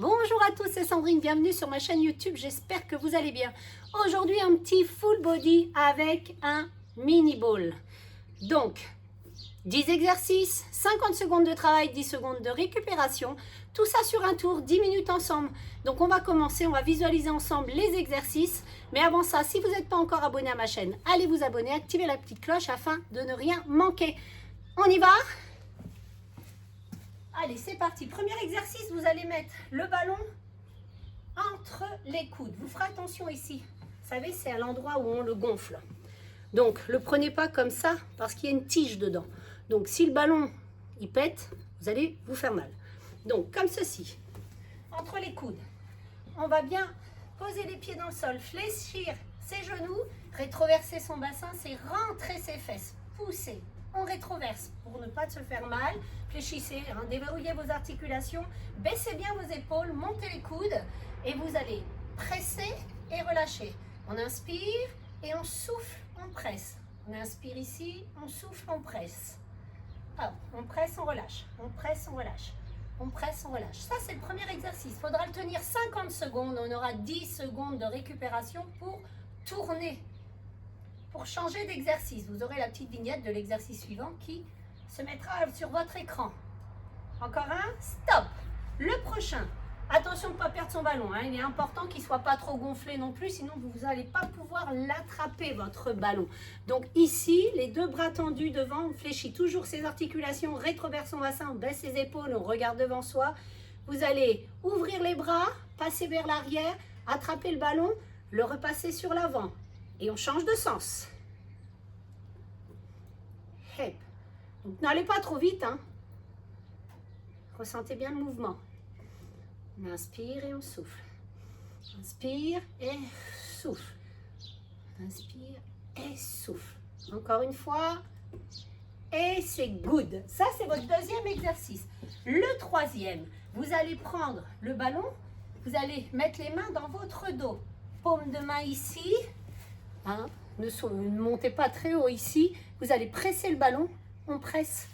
Bonjour à tous, c'est Sandrine, bienvenue sur ma chaîne YouTube, j'espère que vous allez bien. Aujourd'hui, un petit full body avec un mini ball. Donc, 10 exercices, 50 secondes de travail, 10 secondes de récupération. Tout ça sur un tour, 10 minutes ensemble. Donc, on va commencer, on va visualiser ensemble les exercices. Mais avant ça, si vous n'êtes pas encore abonné à ma chaîne, allez vous abonner, activez la petite cloche afin de ne rien manquer. On y va ? Allez, c'est parti. Premier exercice, vous allez mettre le ballon entre les coudes. Vous ferez attention ici. Vous savez, c'est à l'endroit où on le gonfle. Donc, ne le prenez pas comme ça parce qu'il y a une tige dedans. Donc, si le ballon, il pète, vous allez vous faire mal. Donc, comme ceci, entre les coudes. On va bien poser les pieds dans le sol, fléchir ses genoux, rétroverser son bassin, c'est rentrer ses fesses, pousser. On rétroverse pour ne pas se faire mal. Fléchissez, hein, déverrouillez vos articulations, baissez bien vos épaules, montez les coudes et vous allez presser et relâcher. On inspire et on souffle, on presse. On inspire ici, on souffle, on presse. Hop, on presse, on relâche. On presse, on relâche. On presse, on relâche. Ça, c'est le premier exercice. Il faudra le tenir 50 secondes. On aura 10 secondes de récupération pour tourner. Pour changer d'exercice, vous aurez la petite vignette de l'exercice suivant qui se mettra sur votre écran. Encore un, stop. Le prochain, attention de ne pas perdre son ballon. Hein. Il est important qu'il ne soit pas trop gonflé non plus, sinon vous n'allez pas pouvoir l'attraper, votre ballon. Donc ici, les deux bras tendus devant, on fléchit toujours ses articulations, rétroverse son bassin, on baisse ses épaules, on regarde devant soi. Vous allez ouvrir les bras, passer vers l'arrière, attraper le ballon, le repasser sur l'avant. Et on change de sens. Hep. Donc n'allez pas trop vite. Hein. Ressentez bien le mouvement. On inspire et on souffle. Inspire et souffle. Inspire et souffle. Encore une fois. Et c'est good. Ça, c'est votre deuxième exercice. Le troisième, vous allez prendre le ballon. Vous allez mettre les mains dans votre dos. Paume de main ici. Hein, ne montez pas très haut ici. Vous allez presser le ballon. On presse,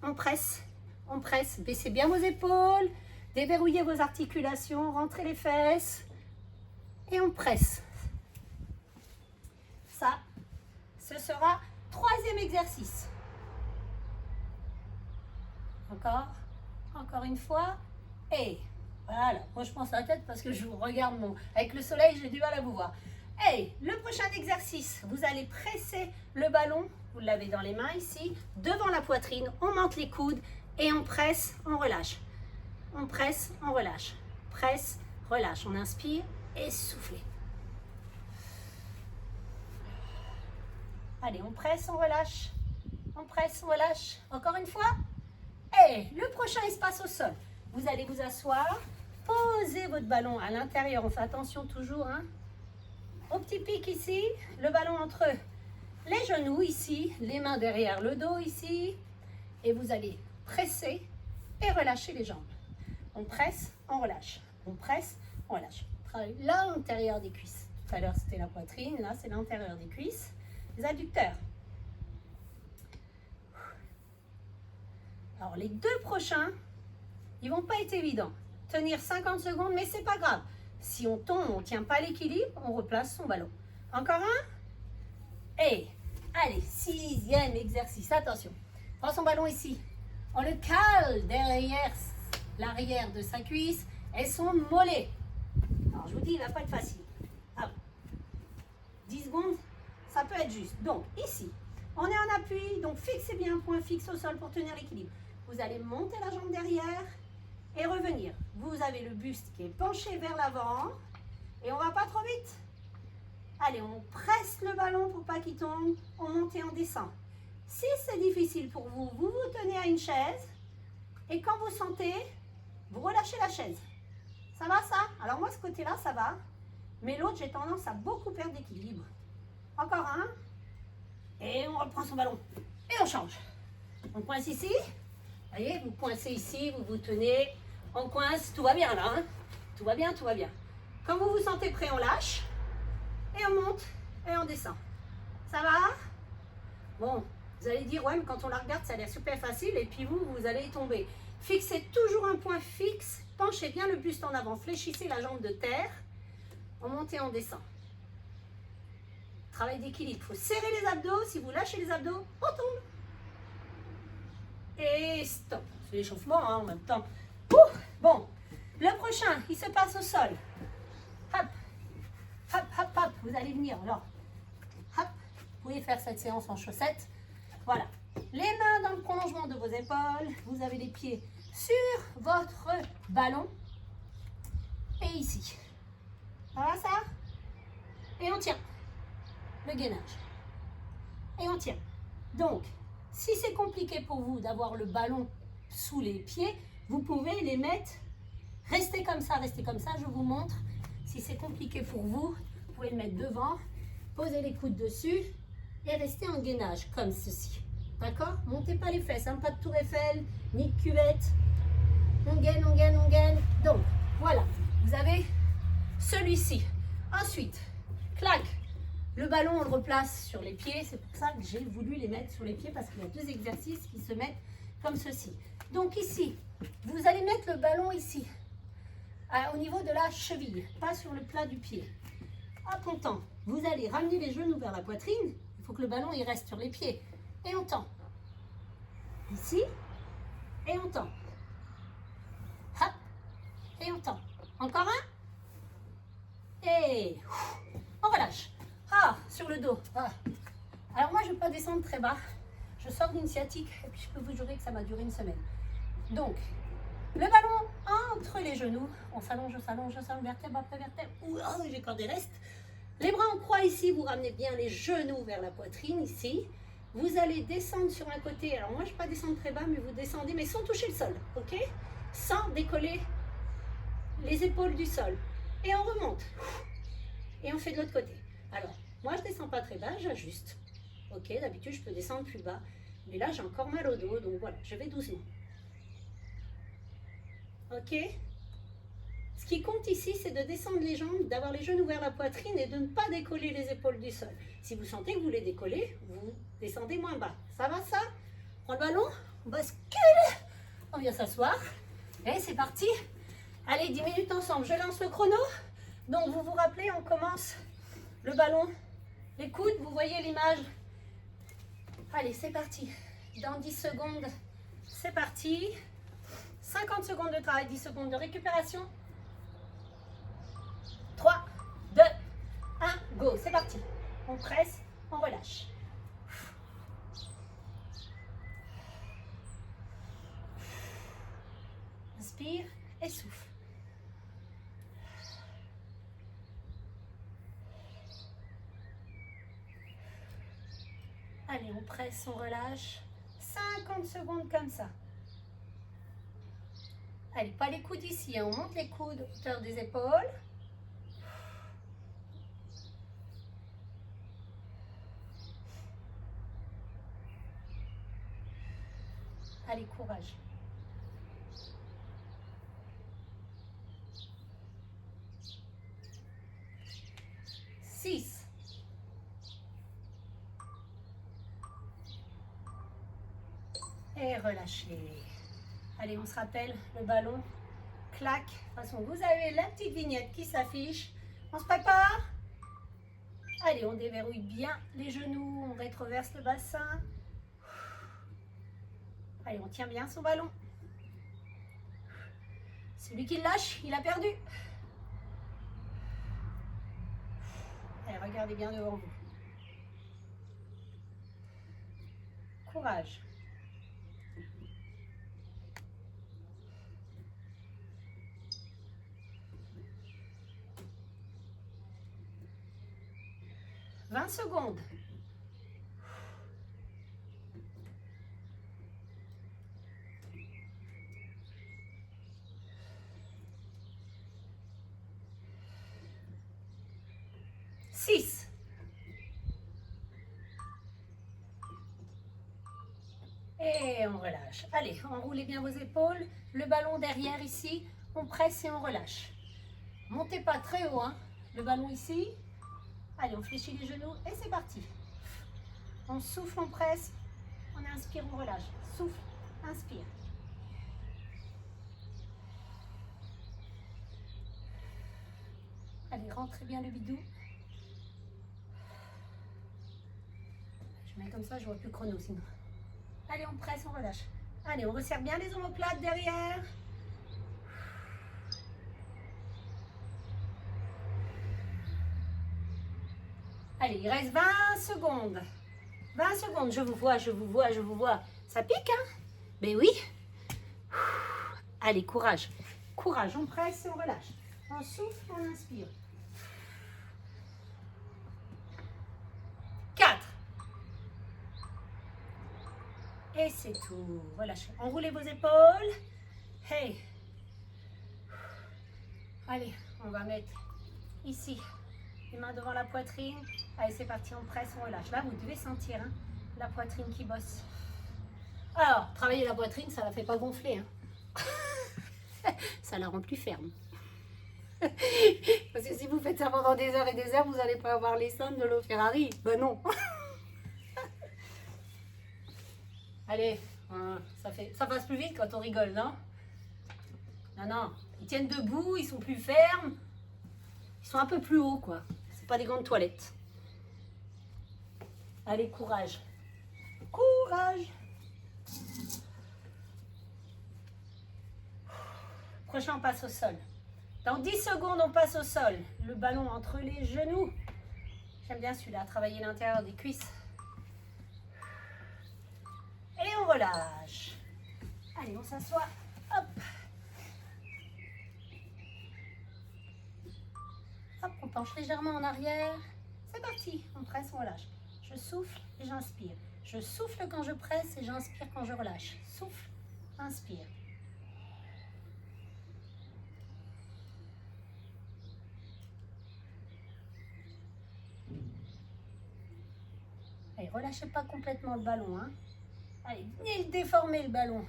on presse, on presse. Baissez bien vos épaules. Déverrouillez vos articulations. Rentrez les fesses. Et on presse. Ça, ce sera troisième exercice. Encore une fois. Et voilà. Moi, je pense à la tête parce que je vous regarde avec le soleil, j'ai du mal à vous voir. Et le prochain exercice, vous allez presser le ballon, vous l'avez dans les mains ici, devant la poitrine, on monte les coudes et on presse, on relâche. On presse, on relâche. Presse, relâche. On inspire et soufflez. Allez, on presse, on relâche. On presse, on relâche. Encore une fois. Et le prochain, il se passe au sol. Vous allez vous asseoir, posez votre ballon à l'intérieur. On fait attention toujours, hein. Au petit pic ici, le ballon entre les genoux ici, les mains derrière le dos ici. Et vous allez presser et relâcher les jambes. On presse, on relâche. On presse, on relâche. On travaille l'intérieur des cuisses. Tout à l'heure, c'était la poitrine. Là, c'est l'intérieur des cuisses. Les adducteurs. Alors, les deux prochains, ils ne vont pas être évidents. Tenir 50 secondes, mais c'est pas grave. Si on tombe, on ne tient pas l'équilibre, on replace son ballon. Encore un. Et allez, sixième exercice. Attention. Prends son ballon ici. On le cale derrière l'arrière de sa cuisse et son mollet. Alors, je vous dis, il ne va pas être facile. Alors, 10 secondes, ça peut être juste. Donc, ici, on est en appui. Donc, fixez bien un point fixe au sol pour tenir l'équilibre. Vous allez monter la jambe derrière et revenir. Vous avez le buste qui est penché vers l'avant et on va pas trop vite. Allez, on presse le ballon pour pas qu'il tombe. On monte et on descend. Si c'est difficile pour vous, vous vous tenez à une chaise et quand vous sentez, vous relâchez la chaise. Ça va ça? Alors moi, ce côté-là, ça va. Mais l'autre, j'ai tendance à beaucoup perdre d'équilibre. Encore un. Et on reprend son ballon. Et on change. On coince ici. Vous voyez, vous coincez ici, vous vous tenez, on coince, tout va bien là, hein? Tout va bien, tout va bien. Quand vous vous sentez prêt, on lâche, et on monte, et on descend. Ça va? Bon, vous allez dire, ouais, mais quand on la regarde, ça a l'air super facile, et puis vous allez y tomber. Fixez toujours un point fixe. Penchez bien le buste en avant. Fléchissez la jambe de terre. On monte et on descend. Travail d'équilibre. Il faut serrer les abdos. Si vous lâchez les abdos, on tombe. Et stop. C'est l'échauffement hein, en même temps. Ouh, bon. Le prochain, il se passe au sol. Hop. Hop, hop, hop. Vous allez venir. Alors, hop. Vous pouvez faire cette séance en chaussettes. Voilà. Les mains dans le prolongement de vos épaules. Vous avez les pieds sur votre ballon. Et ici. Ça va ça? Et on tient. Le gainage. Et on tient. Donc, si c'est compliqué pour vous d'avoir le ballon sous les pieds, vous pouvez les mettre. Restez comme ça, je vous montre. Si c'est compliqué pour vous, vous pouvez le mettre devant. Posez les coudes dessus et restez en gainage, comme ceci. D'accord? Montez pas les fesses, hein, pas de tour Eiffel, ni de cuvette. On gaine, on gaine, on gaine. Donc, voilà. Vous avez celui-ci. Ensuite, clac. Le ballon, on le replace sur les pieds. C'est pour ça que j'ai voulu les mettre sur les pieds parce qu'il y a deux exercices qui se mettent comme ceci. Donc ici, vous allez mettre le ballon ici, au niveau de la cheville, pas sur le plat du pied. Hop, on tend. Vous allez ramener les genoux vers la poitrine. Il faut que le ballon il reste sur les pieds. Et on tend. Ici, et on tend. Hop, et on tend. Encore un. Et on relâche. Ah, sur le dos. Ah. Alors moi, je ne vais pas descendre très bas. Je sors d'une sciatique et puis je peux vous jurer que ça m'a duré une semaine. Donc, le ballon entre les genoux. On s'allonge, vertèbre après vertèbre. Oh, j'ai encore des restes. Les bras en croix ici. Vous ramenez bien les genoux vers la poitrine ici. Vous allez descendre sur un côté. Alors moi, je ne vais pas descendre très bas, mais vous descendez, mais sans toucher le sol. Ok? Sans décoller les épaules du sol. Et on remonte. Et on fait de l'autre côté. Alors, moi, je ne descends pas très bas, j'ajuste. Ok, d'habitude, je peux descendre plus bas. Mais là, j'ai encore mal au dos, donc voilà, je vais doucement. Ok? Ce qui compte ici, c'est de descendre les jambes, d'avoir les genoux vers la poitrine et de ne pas décoller les épaules du sol. Si vous sentez que vous les décollez, vous descendez moins bas. Ça va, ça? On prend le ballon, on bascule, on vient s'asseoir. Et c'est parti. Allez, 10 minutes ensemble. Je lance le chrono. Donc, vous vous rappelez, on commence le ballon, les coudes, vous voyez l'image. Allez, c'est parti. Dans 10 secondes, c'est parti. 50 secondes de travail, 10 secondes de récupération. 3, 2, 1, go. C'est parti. On presse, on relâche. Inspire et souffle. Allez, on presse, on relâche. 50 secondes comme ça. Allez, pas les coudes ici, hein. On monte les coudes hauteur des épaules. Allez, courage. Six. Et relâchez. Allez, on se rappelle le ballon. Clac. De toute façon, vous avez la petite vignette qui s'affiche. On se prépare. Allez, on déverrouille bien les genoux. On rétroverse le bassin. Allez, on tient bien son ballon. Celui qui lâche, il a perdu. Allez, regardez bien devant vous. Courage. « 20 secondes. Six. Et on relâche. Allez, enroulez bien vos épaules. Le ballon derrière ici. On presse et on relâche. Montez pas très haut, hein. Le ballon ici. Allez, on fléchit les genoux et c'est parti. On souffle, on presse. On inspire, on relâche. Souffle, inspire. Allez, rentrez bien le bidou. Je mets comme ça, je vois plus le chrono sinon. Allez, on presse, on relâche. Allez, on resserre bien les omoplates derrière. Allez, il reste 20 secondes. 20 secondes, je vous vois, je vous vois, je vous vois. Ça pique, hein? Mais oui. Allez, courage. Courage, on presse et on relâche. On souffle, on inspire. 4. Et c'est tout. Relâchez. Enroulez vos épaules. Hey. Allez, on va mettre ici les mains devant la poitrine. Allez, c'est parti, on presse, on relâche. Là, vous devez sentir hein, la poitrine qui bosse. Alors, travailler la poitrine, ça ne la fait pas gonfler. Hein. Ça la rend plus ferme. Parce que si vous faites ça pendant des heures et des heures, vous n'allez pas avoir les sommes de l'eau Ferrari. Ben non. Allez, ça passe plus vite quand on rigole, non? Non, non. Ils tiennent debout, ils sont plus fermes. Ils sont un peu plus hauts, quoi. C'est pas des gants de toilette. Allez, courage. Courage. Prochain, on passe au sol. Dans 10 secondes, on passe au sol. Le ballon entre les genoux. J'aime bien celui-là, travailler l'intérieur des cuisses. Et on relâche. Allez, on s'assoit. Hop. Hop, on penche légèrement en arrière. C'est parti, on presse, on relâche. Je souffle et j'inspire. Je souffle quand je presse et j'inspire quand je relâche. Souffle, inspire. Allez, relâchez pas complètement le ballon. Hein. Allez, venez déformer le ballon.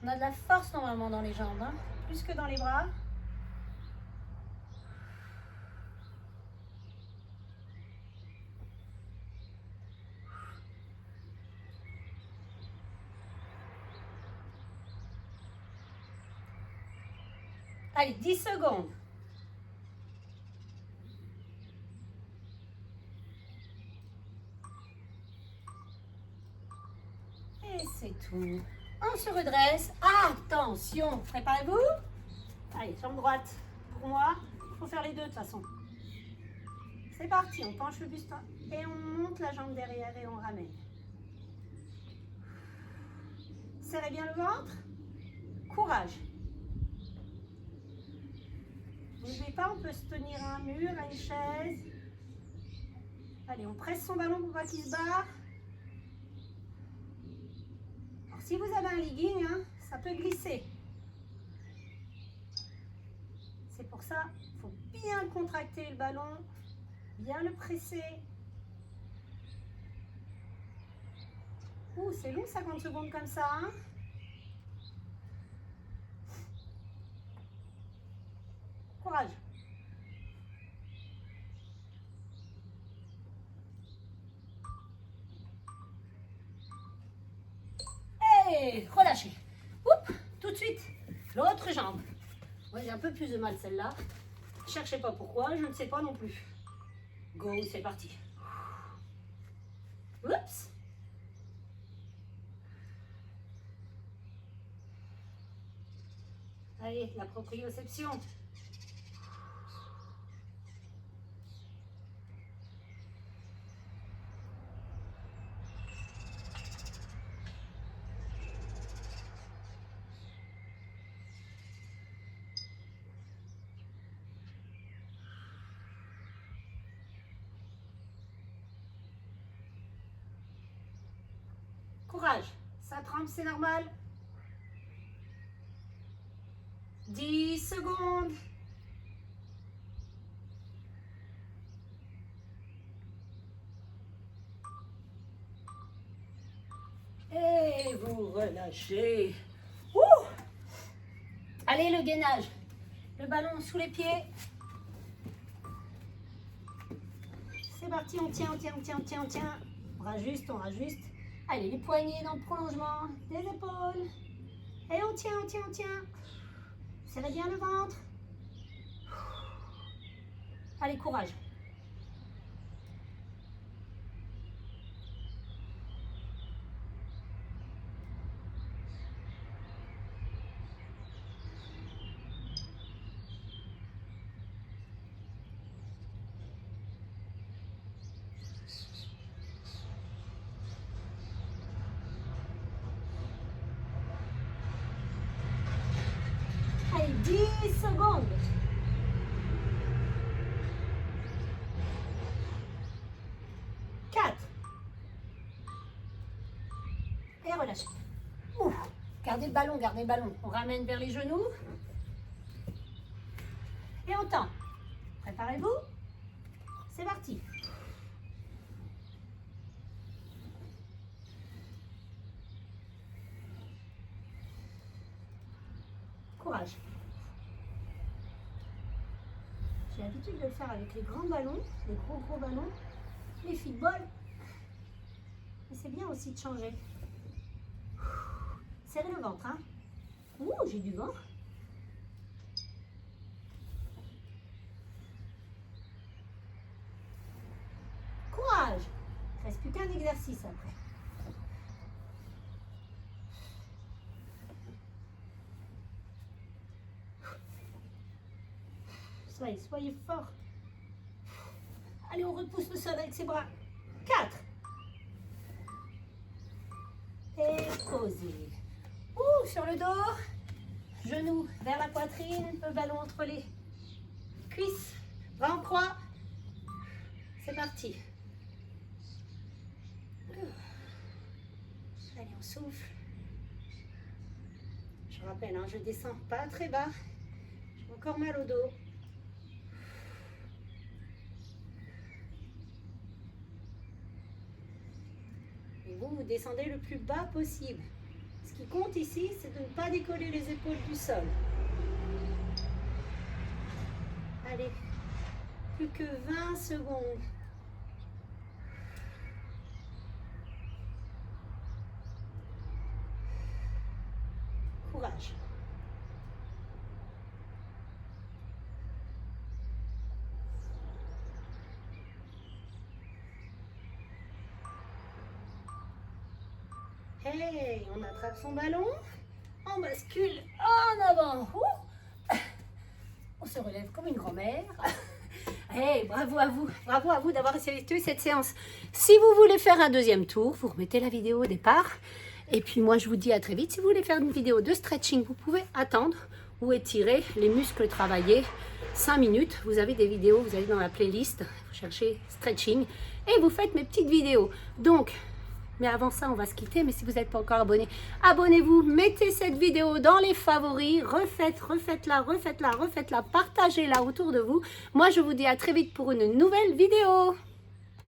On a de la force normalement dans les jambes, hein, plus que dans les bras. Allez, 10 secondes. Et c'est tout. On se redresse. Attention, préparez-vous. Allez, jambe droite pour moi. Il faut faire les deux de toute façon. C'est parti, on penche le buste et on monte la jambe derrière et on ramène. Serrez bien le ventre. Courage. N'oubliez pas, on peut se tenir à un mur, à une chaise. Allez, on presse son ballon pour pas qu'il se barre. Alors, si vous avez un legging, hein, ça peut glisser. C'est pour ça, il faut bien contracter le ballon, bien le presser. Ouh, c'est long 50 secondes comme ça, hein. Courage. Et relâchez. Oups, tout de suite, l'autre jambe. Ouais, j'ai un peu plus de mal celle-là. Cherchez pas pourquoi, je ne sais pas non plus. Go, c'est parti. Oups. Allez, la proprioception. Courage, ça trempe, c'est normal. 10 secondes. Et vous relâchez. Ouh. Allez, le gainage. Le ballon sous les pieds. C'est parti, on tient, on tient, on tient, on tient, on tient. On rajuste, on rajuste. Allez, les poignets dans le prolongement des épaules. Et on tient, on tient, on tient. Serrez bien le ventre. Allez, courage. Allez, 10 secondes. Et relâchez. Ouh. Gardez le ballon, gardez le ballon. On ramène vers les genoux. Et on tend. Préparez-vous. C'est parti. Courage. J'ai l'habitude de le faire avec les grands ballons, les gros ballons, les footballs. Mais c'est bien aussi de changer. Serrez le ventre, hein. Ouh, j'ai du vent. Courage. Il ne reste plus qu'un exercice après. Soyez fort. Allez, on repousse le sol avec ses bras. 4. Et posez. Ouh, sur le dos. Genoux vers la poitrine, le ballon entre les cuisses. Bras en croix. C'est parti. Allez, on souffle. Je rappelle, hein, je descends pas très bas. J'ai encore mal au dos. Et vous descendez le plus bas possible. Ce qui compte ici, c'est de ne pas décoller les épaules du sol. Allez, plus que 20 secondes. Courage. Hey, on attrape son ballon, on bascule en avant. On se relève comme une grand-mère. Hey, bravo à vous d'avoir effectué cette séance. Si vous voulez faire un deuxième tour, vous remettez la vidéo au départ. Et puis moi, je vous dis à très vite. Si vous voulez faire une vidéo de stretching, vous pouvez attendre ou étirer les muscles travaillés 5 minutes. Vous avez des vidéos, vous allez dans la playlist, vous cherchez stretching et vous faites mes petites vidéos. Donc, mais avant ça, on va se quitter. Mais si vous n'êtes pas encore abonné, abonnez-vous, mettez cette vidéo dans les favoris, refaites-la, partagez-la autour de vous. Moi, je vous dis à très vite pour une nouvelle vidéo.